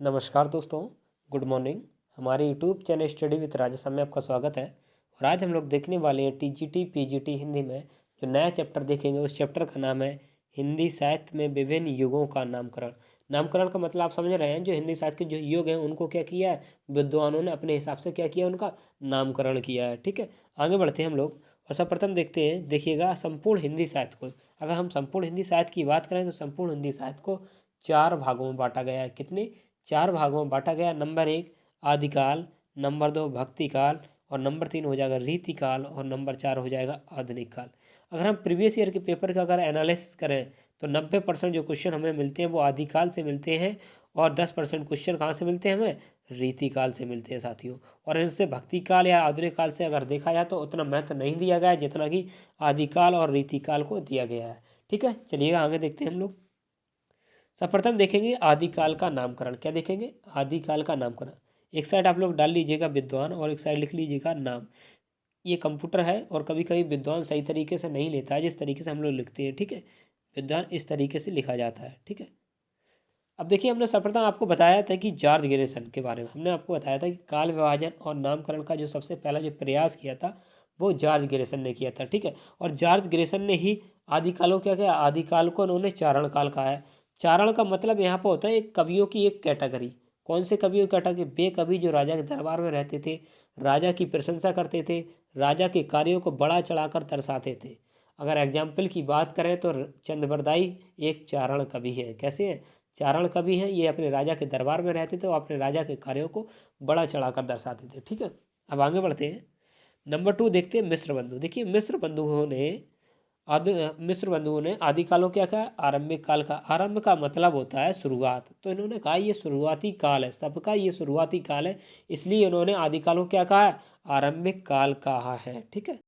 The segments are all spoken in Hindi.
नमस्कार दोस्तों, गुड मॉर्निंग। हमारे YouTube channel study with Rajasthan में आपका स्वागत है। और आज हम लोग देखने वाले हैं टीजीटी पीजीटी हिंदी में जो नया चैप्टर देखेंगे। उस चैप्टर का नाम है हिंदी साहित्य में विभिन्न युगों का नामकरण। नामकरण का मतलब आप समझ रहे हैं, जो हिंदी साहित्य के जो युग हैं उनको क्या किया है, विद्वानों ने अपने हिसाब से क्या किया, उनका नामकरण किया है। ठीक है, आगे बढ़ते हैं हम लोग और सर्वप्रथम देखते हैं। देखिएगा, संपूर्ण हिंदी साहित्य को, अगर हम संपूर्ण हिंदी साहित्य की बात करें तो संपूर्ण हिंदी साहित्य को 4 भागों में बांटा गया है। कितने? 4 भागों में बांटा गया। नंबर 1 आदिकाल, नंबर 2 भक्तिकाल, और नंबर 3 हो जाएगा रीतिकाल, और नंबर 4 हो जाएगा आधुनिक काल। अगर हम प्रीवियस ईयर के पेपर का अगर एनालिसिस करें तो 90% जो क्वेश्चन हमें मिलते हैं वो आदिकाल से मिलते हैं, और 10% क्वेश्चन कहाँ से मिलते हैं, हमें रीतिकाल से मिलते हैं साथियों। और इनसे भक्तिकाल या आधुनिक काल से अगर देखा जाए तो उतना महत्व नहीं दिया गया है जितना कि आदिकाल और रीतिकाल को दिया गया है। ठीक है, चलिएगा आगे देखते हैं हम लोग। सर्वप्रथम देखेंगे आदिकाल का नामकरण। क्या देखेंगे? आदिकाल का नामकरण। एक साइड आप लोग डाल लीजिएगा विद्वान और एक साइड लिख लीजिएगा नाम। ये कंप्यूटर है और कभी कभी विद्वान सही तरीके से नहीं लेता है जिस तरीके से हम लोग लिखते हैं। ठीक है, विद्वान इस तरीके से लिखा जाता है। ठीक है, अब देखिए, हमने सर्वप्रथम आपको बताया था कि जॉर्ज गैरिसन के बारे में हमने आपको बताया था कि काल विभाजन और नामकरण का जो सबसे पहला जो प्रयास किया था वो जॉर्ज गैरिसन ने किया था। ठीक है, और जॉर्ज गैरिसन ने ही आदिकाल को क्या किया, आदिकाल को उन्होंने चारण काल कहा है। चारण का मतलब यहाँ पर होता है एक कवियों की एक कैटेगरी। कौन से कवियों की कैटेगरी? वे कवि जो राजा के दरबार में रहते थे, राजा की प्रशंसा करते थे, राजा के कार्यों को बड़ा चढ़ाकर दर्शाते थे। अगर एग्जाम्पल की बात करें तो चंद्रबरदाई एक चारण कवि है। कैसे है? चारण कवि हैं। ये अपने राजा के दरबार में रहते थे और अपने राजा के कार्यों को बड़ा चढ़ाकर दर्शाते थे। ठीक है, अब आगे बढ़ते हैं। नंबर 2 देखते हैं मिश्र बंधु। देखिए, मिस्र बंधुओं ने आदिकालों क्या कहा? आरंभिक काल का। आरंभ का मतलब होता है शुरुआत, तो इन्होंने कहा ये शुरुआती काल है, सबका ये शुरुआती काल है, इसलिए इन्होंने आदिकालों क्या कहा है? आरंभिक काल कहा है। ठीक है,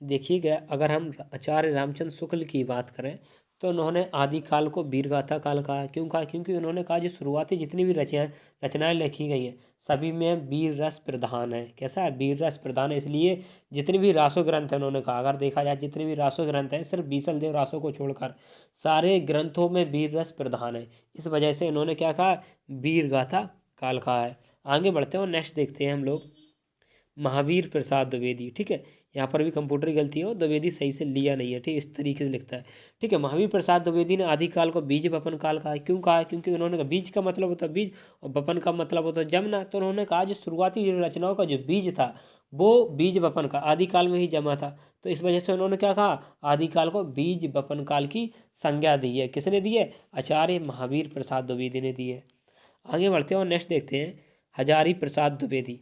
देखिएगा, अगर हम आचार्य रामचंद्र शुक्ल की बात करें तो उन्होंने आदिकाल को वीरगाथा काल कहा। क्यों कहा? क्योंकि उन्होंने कहा जो शुरुआती जितनी भी रचनाएं लिखी गई हैं सभी में वीर रस प्रधान है। कैसा है? वीर रस प्रधान है, इसलिए जितने भी रासो ग्रंथ हैं उन्होंने कहा, अगर देखा जाए जितने भी रासो ग्रंथ हैं सिर्फ बीसल देव रासो को छोड़कर सारे ग्रंथों में वीर रस प्रधान है। इस वजह से इन्होंने क्या कहा? वीरगाथा काल कहा है। आगे बढ़ते हैं और नेक्स्ट देखते हैं हम लोग महावीर प्रसाद द्विवेदी। ठीक है, यहाँ पर भी कंप्यूटर की गलती है और द्विवेदी सही से लिया नहीं है। ठीक, इस तरीके से लिखता है। ठीक है, महावीर प्रसाद द्विवेदी ने आदिकाल को बीज बपन काल कहा है। क्यों कहा है? क्योंकि उन्होंने कहा बीज का मतलब होता है बीज और बपन का मतलब होता है जमना, तो उन्होंने कहा जो शुरुआती जो रचनाओं का जो बीज था वो बीज बपन का आदिकाल में ही जमा था। तो इस वजह से उन्होंने क्या कहा? आदिकाल को बीज बपन काल की संज्ञा दी है। किसने दी है? आचार्य महावीर प्रसाद द्विवेदी ने दी है। आगे बढ़ते हैं और नेक्स्ट देखते हैं हजारी प्रसाद द्विवेदी।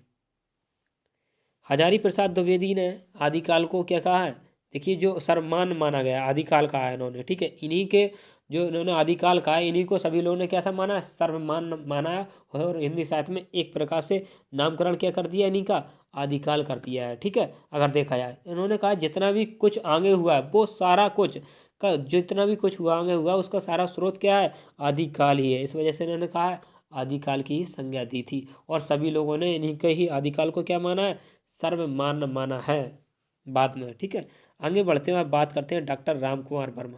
हजारी प्रसाद द्विवेदी ने आदिकाल को क्या कहा है? देखिए, जो सर्वमान्य माना गया आदिकाल कहा है इन्होंने। ठीक है, इन्हीं के जो इन्होंने आदिकाल कहा है इन्हीं को सभी लोगों ने कैसा माना? सर्वमान्य माना है, और हिंदी साहित्य में एक प्रकार से नामकरण क्या कर दिया इन्हीं का? आदिकाल कर दिया है। ठीक है, अगर देखा जाए इन्होंने कहा जितना भी कुछ आगे हुआ है वो सारा कुछ का, जितना भी कुछ हुआ आगे हुआ उसका सारा स्रोत क्या है? आदिकाल ही है। इस वजह से इन्होंने कहा है आदिकाल की ही संज्ञा दी थी, और सभी लोगों ने इन्हीं के ही आदिकाल को क्या माना है? सर्वमान्य माना है बाद में। ठीक है, आगे बढ़ते हैं, बात करते हैं डॉक्टर राम कुमार वर्मा।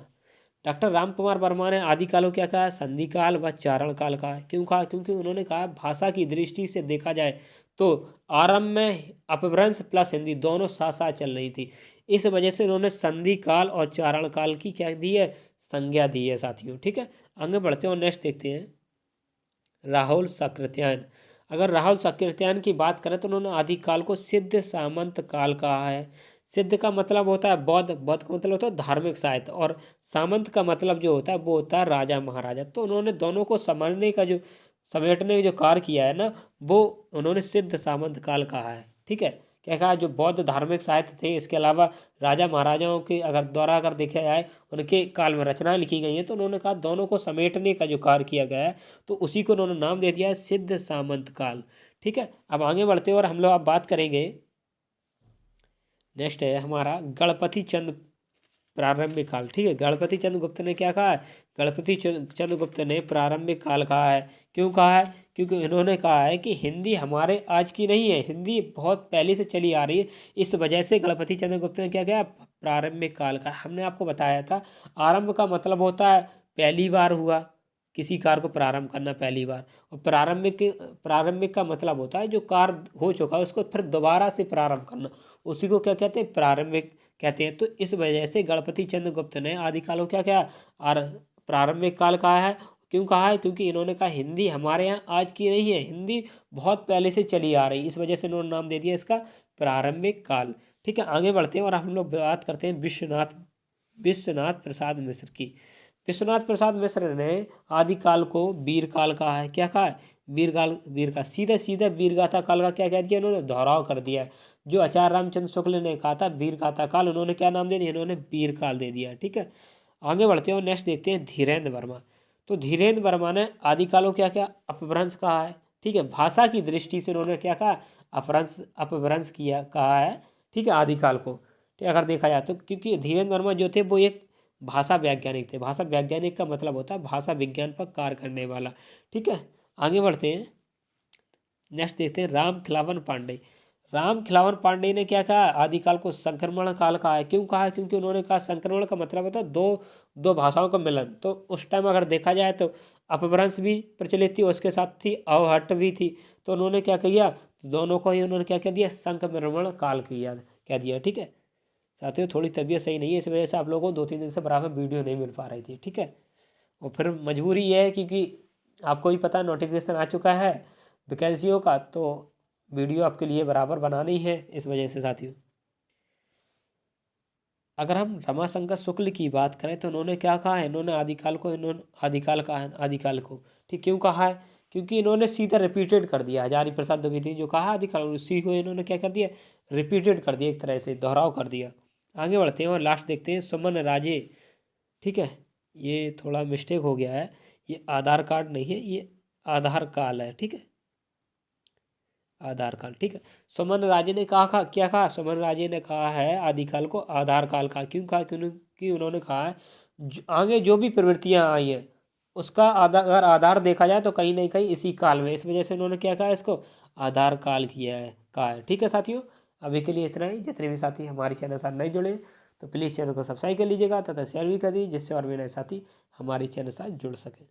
डॉक्टर राम कुमार वर्मा ने आदिकाल को क्या कहा? संधिकाल व चारण काल कहा। क्यों कहा? क्योंकि उन्होंने कहा भाषा की दृष्टि से देखा जाए तो आरंभ में अपभ्रंश प्लस हिंदी दोनों साथ साथ चल रही थी। इस वजह से उन्होंने संधि काल और चारण काल की क्या दी है? संज्ञा दी है साथियों। ठीक है, आगे बढ़ते हैं और नेक्स्ट देखते हैं राहुल सकृत्यायन। अगर राहुल सकृत्यायन की बात करें तो उन्होंने आदिकाल को सिद्ध सामंत काल कहा है। सिद्ध का मतलब होता है बौद्ध, बौद्ध का मतलब होता है धार्मिक साहित्य, और सामंत का मतलब जो होता है वो होता है राजा महाराजा। तो उन्होंने दोनों को समझने का जो समेटने का जो कार्य किया है ना, वो उन्होंने सिद्ध सामंत काल कहा है। ठीक है, क्या कहा? जो बौद्ध धार्मिक साहित्य थे, इसके अलावा राजा महाराजाओं के अगर देखा जाए उनके काल में रचनाएं लिखी गई हैं, तो उन्होंने कहा दोनों को समेटने का जो कार्य किया गया है तो उसी को उन्होंने नाम दे दिया है सिद्ध सामंत काल। ठीक है, अब आगे बढ़ते हैं और हम लोग अब बात करेंगे। नेक्स्ट है हमारा गणपति चंद्र प्रारंभिक काल। ठीक है, गणपति चंद्र गुप्त ने क्या कहा है? गणपति चंद्र गुप्त ने प्रारंभिक काल कहा है। क्यों कहा है? क्योंकि इन्होंने कहा है कि हिंदी हमारे आज की नहीं है, हिंदी बहुत पहले से चली आ रही है। इस वजह से गणपति चंद्र गुप्त ने क्या किया? प्रारंभिक काल का। हमने आपको बताया था आरंभ का मतलब होता है पहली बार हुआ, किसी कार्य को प्रारंभ करना पहली बार। और प्रारंभिक का मतलब होता है जो कार्य हो चुका है उसको फिर दोबारा से प्रारंभ करना, उसी को क्या कहते हैं, प्रारंभिक कहते हैं। तो इस वजह से गणपति चंद्र गुप्त ने आदिकाल को क्या क्या प्रारंभिक काल कहा है। क्यों कहा है, क्योंकि इन्होंने कहा हिंदी हमारे यहाँ आज की नहीं है, हिंदी बहुत पहले से चली आ रही, इस वजह से इन्होंने नाम दे दिया इसका प्रारंभिक काल। ठीक है, आगे बढ़ते हैं और हम लोग बात करते हैं विश्वनाथ प्रसाद मिश्र की। विश्वनाथ प्रसाद मिश्र ने आदिकाल को वीर काल कहा है। क्या कहा है, वीर का सीधा सीधा वीर गाथा काल का क्या कह दिया, इन्होंने दोहराव कर दिया है। जो आचार्य रामचंद्र शुक्ल ने कहा था वीर गाथा काल, उन्होंने क्या नाम दे दिया, इन्होंने वीर काल दे दिया। ठीक है, आगे बढ़ते हैं और नेक्स्ट देखते हैं धीरेन्द्र वर्मा। तो धीरेन्द्र वर्मा ने आदिकाल को क्या क्या अपभ्रंश कहा है। ठीक है, भाषा की दृष्टि से उन्होंने क्या कहा, अपभ्रंश किया कहा है। ठीक है, आदिकाल को। ठीक, अगर देखा जाए तो क्योंकि धीरेन्द्र वर्मा जो थे वो एक भाषा वैज्ञानिक थे। भाषा वैज्ञानिक का मतलब होता है भाषा विज्ञान पर कार्य करने वाला। ठीक है, आगे बढ़ते हैं, नेक्स्ट देखते हैं राम खिलावन पांडे। राम खिलावन पांडे ने क्या कहा, आदिकाल को संक्रमण काल कहा है। क्यों कहा है, क्योंकि उन्होंने कहा संक्रमण का मतलब होता है दो भाषाओं का मिलन। तो उस टाइम अगर देखा जाए तो अपभ्रंश भी प्रचलित थी, उसके साथ थी अवहट भी थी। तो उन्होंने क्या किया, दोनों को ही उन्होंने क्या कह दिया, संक्रमण काल किया कह दिया। ठीक है साथियों, थोड़ी तबीयत सही नहीं है, इस वजह से आप लोगों को 2-3 दिन से बराबर वीडियो नहीं मिल पा रही थी। ठीक है, और फिर मजबूरी ये है क्योंकि आपको भी पता नोटिफिकेशन आ चुका है वैकेंसियों का, तो वीडियो आपके लिए बराबर बनानी है, इस वजह से साथियों। अगर हम रमाशंकर शुक्ल की बात करें तो उन्होंने क्या कहा है, इन्होंने आदिकाल कहा है आदिकाल को। ठीक, क्यों कहा है, क्योंकि इन्होंने सीधा रिपीटेड कर दिया। हजारी प्रसाद द्विवेदी जो कहा आदिकाल, उसी को इन्होंने क्या कर दिया, रिपीटेड कर दिया, एक तरह से दोहराव कर दिया। आगे बढ़ते हैं और लास्ट देखते हैं सुमन राजे। ठीक है, ये थोड़ा मिस्टेक हो गया है, ये आधार कार्ड नहीं है, ये आधार काल है। ठीक है, आधार काल। ठीक है, सुमन राजे ने कहा क्या कहा, सुमन राजे ने कहा है आदिकाल को आधार काल का। क्यों कहा, क्योंकि उन्होंने कहा है आगे जो भी प्रवृत्तियां आई हैं उसका अगर आधार देखा जाए तो कहीं ना कहीं इसी काल में, इस वजह से उन्होंने क्या कहा, इसको आधार काल किया है कहा है। ठीक है साथियों, अभी के लिए इतना ही। जितने भी साथी हमारे चैनल से नहीं जुड़े तो प्लीज़ चैनल को सब्सक्राइब कर लीजिएगा तथा शेयर भी कर दीजिए, जिससे और भी नए साथी हमारे चैनल से जुड़ सकें।